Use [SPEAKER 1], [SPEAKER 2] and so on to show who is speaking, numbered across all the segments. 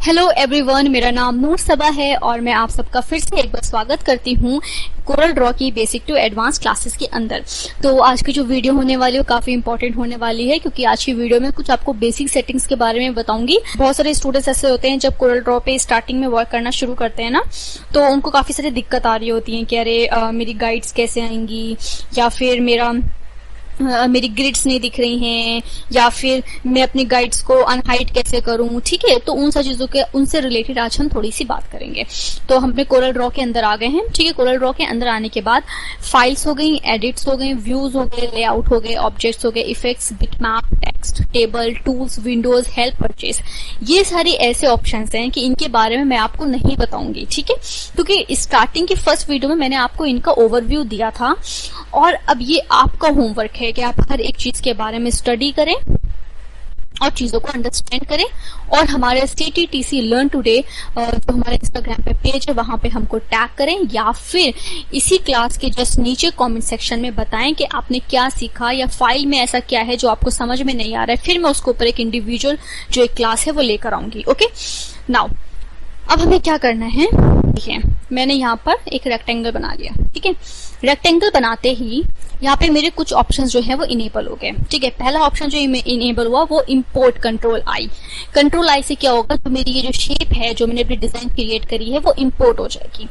[SPEAKER 1] Hello everyone, मेरा नाम नूर सबा है और मैं आप सबका फिर से एक बार स्वागत करती हूँ कोरल ड्रॉ की बेसिक टू एडवांस क्लासेस के अंदर। तो आज की जो वीडियो होने वाली है वो काफी इंपॉर्टेंट होने वाली है, क्योंकि आज की वीडियो में कुछ आपको बेसिक सेटिंग्स के बारे में बताऊंगी। बहुत सारे स्टूडेंट्स ऐसे होते हैं जब कोरल ड्रॉ पे स्टार्टिंग में वर्क करना शुरू करते हैं ना, तो उनको काफी सारी दिक्कत आ रही होती है कि अरे मेरी गाइड्स कैसे आएंगी, या फिर मेरी ग्रिड्स नहीं दिख रही हैं, या फिर मैं अपनी गाइड्स को अनहाइड कैसे करूं। ठीक है, तो उन सब चीजों के उनसे रिलेटेड आज हम थोड़ी सी बात करेंगे। तो हम अपने कोरल ड्रॉ के अंदर आ गए हैं। ठीक है, कोरल ड्रॉ के अंदर आने के बाद फाइल्स हो गई, एडिट्स हो गए, व्यूज हो गए, लेआउट हो गए, ऑब्जेक्ट्स हो गए, effects, bitmap, text, table, tools, Windows, help, purchase. ये सारे ऐसे ऑप्शंस हैं कि इनके बारे में मैं आपको नहीं बताऊंगी। ठीक है, क्योंकि स्टार्टिंग की फर्स्ट वीडियो में मैंने आपको इनका ओवरव्यू दिया था, और अब ये आपका होमवर्क है कि आप हर एक चीज के बारे में स्टडी करें और चीजों को अंडरस्टैंड करें। और हमारे CTTC लर्न टुडे जो हमारे इंस्टाग्राम पे पेज है वहां पे हमको टैग करें, या फिर इसी क्लास के जस्ट नीचे कमेंट सेक्शन में बताएं कि आपने क्या सीखा, या फाइल में ऐसा क्या है जो आपको समझ में नहीं आ रहा है। फिर मैं उसके ऊपर एक इंडिविजुअल जो एक क्लास है वो लेकर आऊंगी। ओके, नाउ अब हमें क्या करना है, देखिए मैंने यहाँ पर एक रेक्टेंगल बना लिया। ठीक है, रेक्टेंगल बनाते ही यहाँ पे मेरे कुछ ऑप्शंस जो है वो इनेबल हो गए। ठीक है, पहला ऑप्शन जो इनेबल हुआ वो import control I. Control I से क्या होगा, तो मेरी ये जो शेप है जो मैंने अपनी डिजाइन क्रिएट करी है वो इंपोर्ट हो जाएगी।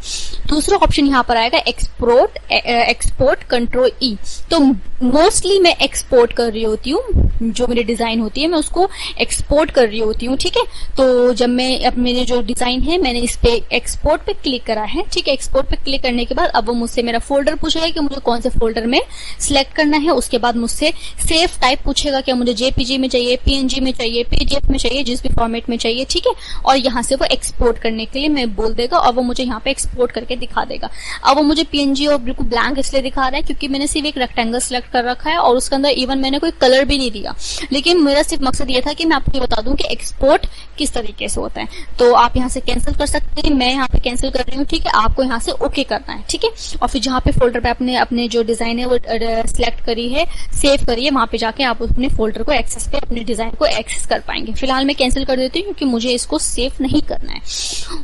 [SPEAKER 1] दूसरा ऑप्शन यहाँ पर आएगा एक्सपोर्ट कंट्रोल ई। तो मोस्टली मैं एक्सपोर्ट कर रही होती हूँ, जो मेरी डिजाइन होती है मैं उसको एक्सपोर्ट कर रही होती हूँ। ठीक है, तो जब मैं अब मेरे जो डिजाइन है मैंने इस पे एक्सपोर्ट पे क्लिक करा है। ठीक है, एक्सपोर्ट पे क्लिक करने के बाद अब वो मुझसे मेरा फोल्डर पूछेगा कि मुझे कौन से फोल्डर में सिलेक्ट करना है। उसके बाद मुझसे सेव टाइप पूछेगा कि मुझे JPG में चाहिए, PNG में चाहिए, PDF में चाहिए, जिस भी फॉर्मेट में चाहिए। ठीक है, और यहाँ से वो एक्सपोर्ट करने के लिए मैं बोल देगा और वो मुझे यहाँ पे एक्सपोर्ट करके दिखा देगा। अब वो मुझे PNG और बिल्कुल ब्लैंक इसलिए दिखा रहा है क्योंकि मैंने सिर्फ एक रेक्टेंगल सिलेक्ट कर रखा है और उसके अंदर इवन मैंने कोई कलर भी नहीं दिया। लेकिन मेरा सिर्फ मकसद ये था कि मैं आपको बता दूं कि एक्सपोर्ट किस तरीके से होता है। तो आप यहाँ से कैंसिल कर सकते हैं, मैं यहाँ पे कैंसिल कर रही हूँ। ठीक है, आपको यहाँ से ओके करना है। ठीक है, और फिर जहाँ पे फोल्डर पे आपने अपने जो डिजाइन है वो सिलेक्ट करी है, सेव करिए, वहां पे जाके आप अपने फोल्डर को एक्सेस पे अपने डिजाइन को एक्सेस कर पाएंगे। फिलहाल मैं कैंसिल कर देती हूँ क्योंकि मुझे इसको सेव नहीं करना है।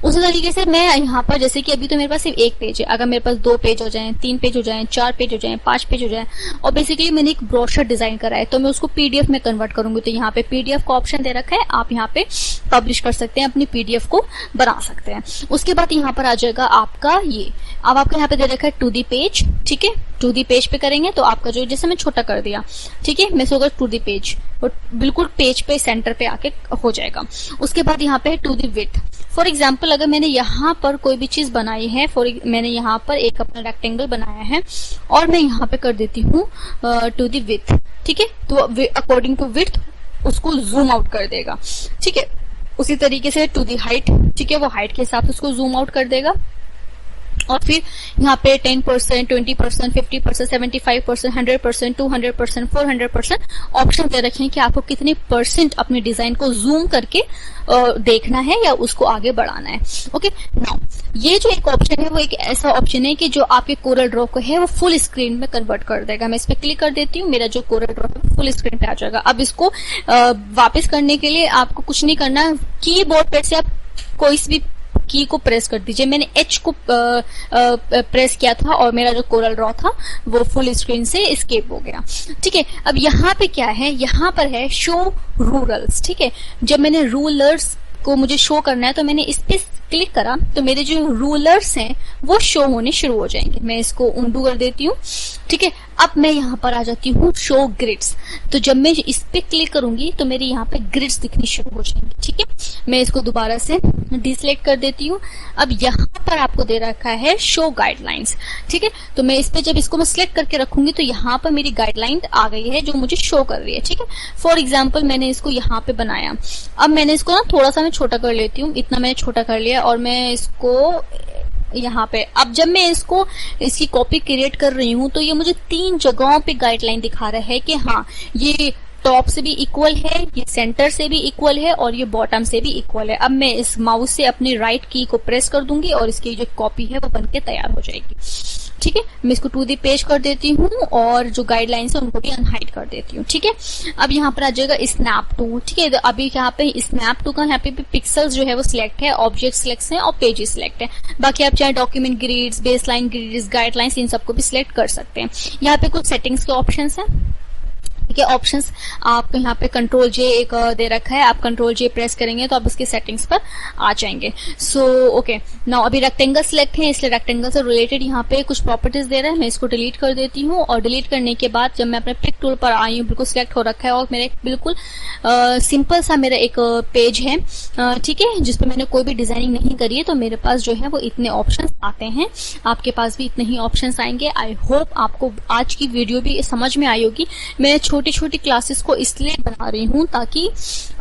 [SPEAKER 1] उसी तरीके से मैं यहाँ पर, जैसे कि अभी तो मेरे पास सिर्फ एक पेज है, अगर मेरे पास 2 पेज हो जाए, 3 पेज हो जाए, 4 पेज हो जाए, 5 पेज हो जाए, और बेसिकली मैंने एक ब्रोशर डिजाइन करा है तो मैं उसको PDF में कन्वर्ट करूंगी। तो यहाँ पे PDF का ऑप्शन दे रखा है, आप यहाँ पे पब्लिश कर सकते हैं, अपनी PDF को बना सकते हैं। उसके बाद यहाँ पर आ जाएगा आपका ये, अब आपका यहाँ पे दे रखा है टू दी पेज। ठीक है, टू दी पेज पे करेंगे तो आपका जो, जैसे मैं छोटा कर दिया, ठीक है, मैं सोगा टू दी पेज, और बिल्कुल पेज पे सेंटर पे आके हो जाएगा। उसके बाद यहाँ पे है to the width. For example अगर मैंने यहाँ पर कोई भी चीज बनाई है, मैंने यहाँ पर एक अपना रेक्टेंगल बनाया है और मैं यहाँ पे कर देती हूँ टू दी विड्थ। ठीक है, तो अकॉर्डिंग टू विड्थ उसको जूम आउट कर देगा। ठीक है, उसी तरीके से टू दी हाइट, ठीक है, वो हाइट के हिसाब से उसको जूम आउट कर देगा। और फिर यहाँ पे 10%, 20%, 50%, 75%, 100%, 200%, 400% ऑप्शन दे रखे हैं कि आपको कितने % अपने डिजाइन को जूम करके देखना है या उसको आगे बढ़ाना है। ओके, नाउ ये जो एक ऑप्शन है वो एक ऐसा ऑप्शन है कि जो आपके कोरल ड्रॉ को है वो फुल स्क्रीन में कन्वर्ट कर देगा। मैं इस पे क्लिक कर देती हूँ, मेरा जो कोरल ड्रॉ है फुल स्क्रीन पे आ जाएगा। अब इसको वापस करने के लिए आपको कुछ नहीं करना, कीबोर्ड पे से आप कोई भी की को प्रेस कर दीजिए। मैंने H को प्रेस किया था और मेरा जो कोरल ड्रॉ था वो फुल स्क्रीन से एस्केप हो गया। ठीक है, अब यहाँ पे क्या है, यहाँ पर है शो रूलर्स। ठीक है, जब मैंने रूलर्स को मुझे शो करना है तो मैंने इस पे क्लिक करा तो मेरे जो रूलर्स हैं वो शो होने शुरू हो जाएंगे। मैं इसको उंडू कर देती हूँ। ठीक है, अब मैं यहाँ पर आ जाती हूँ शो ग्रिड्स। तो जब मैं इस पे क्लिक करूंगी तो मेरे यहाँ पे ग्रिड्स दिखनी शुरू हो जाएंगी। ठीक है, मैं इसको दोबारा से डिसलेक्ट कर देती हूँ। अब यहाँ पर आपको दे रखा है शो गाइडलाइंस। ठीक है, तो मैं इस पे जब इसको मैं सिलेक्ट करके रखूंगी तो यहाँ पर मेरी गाइडलाइन आ गई है जो मुझे शो कर रही है। ठीक है, फॉर एग्जाम्पल मैंने इसको यहाँ पे बनाया। अब मैंने इसको ना थोड़ा सा मैं छोटा कर लेती हूँ, इतना मैंने छोटा कर लिया और मैं इसको यहाँ पे, अब जब मैं इसकी कॉपी क्रिएट कर रही हूँ तो ये मुझे 3 जगहों पे गाइडलाइन दिखा रहा है कि हाँ ये टॉप से भी इक्वल है, ये सेंटर से भी इक्वल है और ये बॉटम से भी इक्वल है। अब मैं इस माउस से अपनी राइट की को प्रेस कर दूंगी और इसकी जो कॉपी है वो बनके तैयार हो जाएगी। ठीक है, मैं इसको टू दी पेज कर देती हूँ और जो गाइडलाइंस है उनको भी अनहाइड कर देती हूँ। ठीक है, अब यहाँ पर आ जाएगा स्नैप टू। ठीक है, अभी यहाँ पे स्नैप टू का यहाँ पे पिक्सल्स जो है वो सिलेक्ट है, ऑब्जेक्ट सिलेक्ट है और पेजेस सिलेक्ट है। बाकी आप चाहे document grids, baseline grids, guidelines इन सबको भी सिलेक्ट कर सकते हैं। यहाँ पे कुछ सेटिंग्स के ऑप्शंस हैं। ठीक है, ऑप्शंस आप यहाँ पे कंट्रोल जे एक दे रखा है, आप कंट्रोल जे प्रेस करेंगे तो आप इसके सेटिंग्स पर आ जाएंगे। सो ओके, नाउ अभी रेक्टेंगल सिलेक्ट है, इसलिए रेक्टेंगल से रिलेटेड यहाँ पे कुछ प्रॉपर्टीज दे रहा है। मैं इसको डिलीट कर देती हूँ और डिलीट करने के बाद जब मैं अपने पिक टूल पर आई हूँ, बिल्कुल सिलेक्ट हो रखा है और मेरा बिल्कुल सिंपल सा मेरा एक पेज है, ठीक है, जिसपे मैंने कोई भी डिजाइनिंग नहीं करी है। तो मेरे पास जो है वो इतने ऑप्शन आते हैं, आपके पास भी इतने ही ऑप्शन आएंगे। आई होप आपको आज की वीडियो भी समझ में आई होगी। मैं छोटी छोटी क्लासेस को इसलिए बना रही हूँ ताकि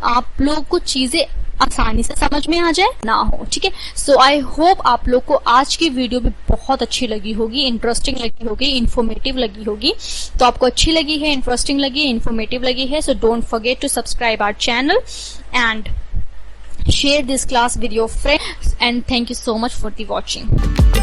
[SPEAKER 1] आप लोग को चीजें आसानी से समझ में आ जाए ना हो। ठीक है, सो आई होप आप लोग को आज की वीडियो भी बहुत अच्छी लगी होगी, इंटरेस्टिंग लगी होगी, इन्फॉर्मेटिव लगी होगी। तो आपको अच्छी लगी है, इंटरेस्टिंग लगी है, इन्फॉर्मेटिव लगी है, so don't forget to subscribe our channel and share this class with your friends, and thank you so much for the watching.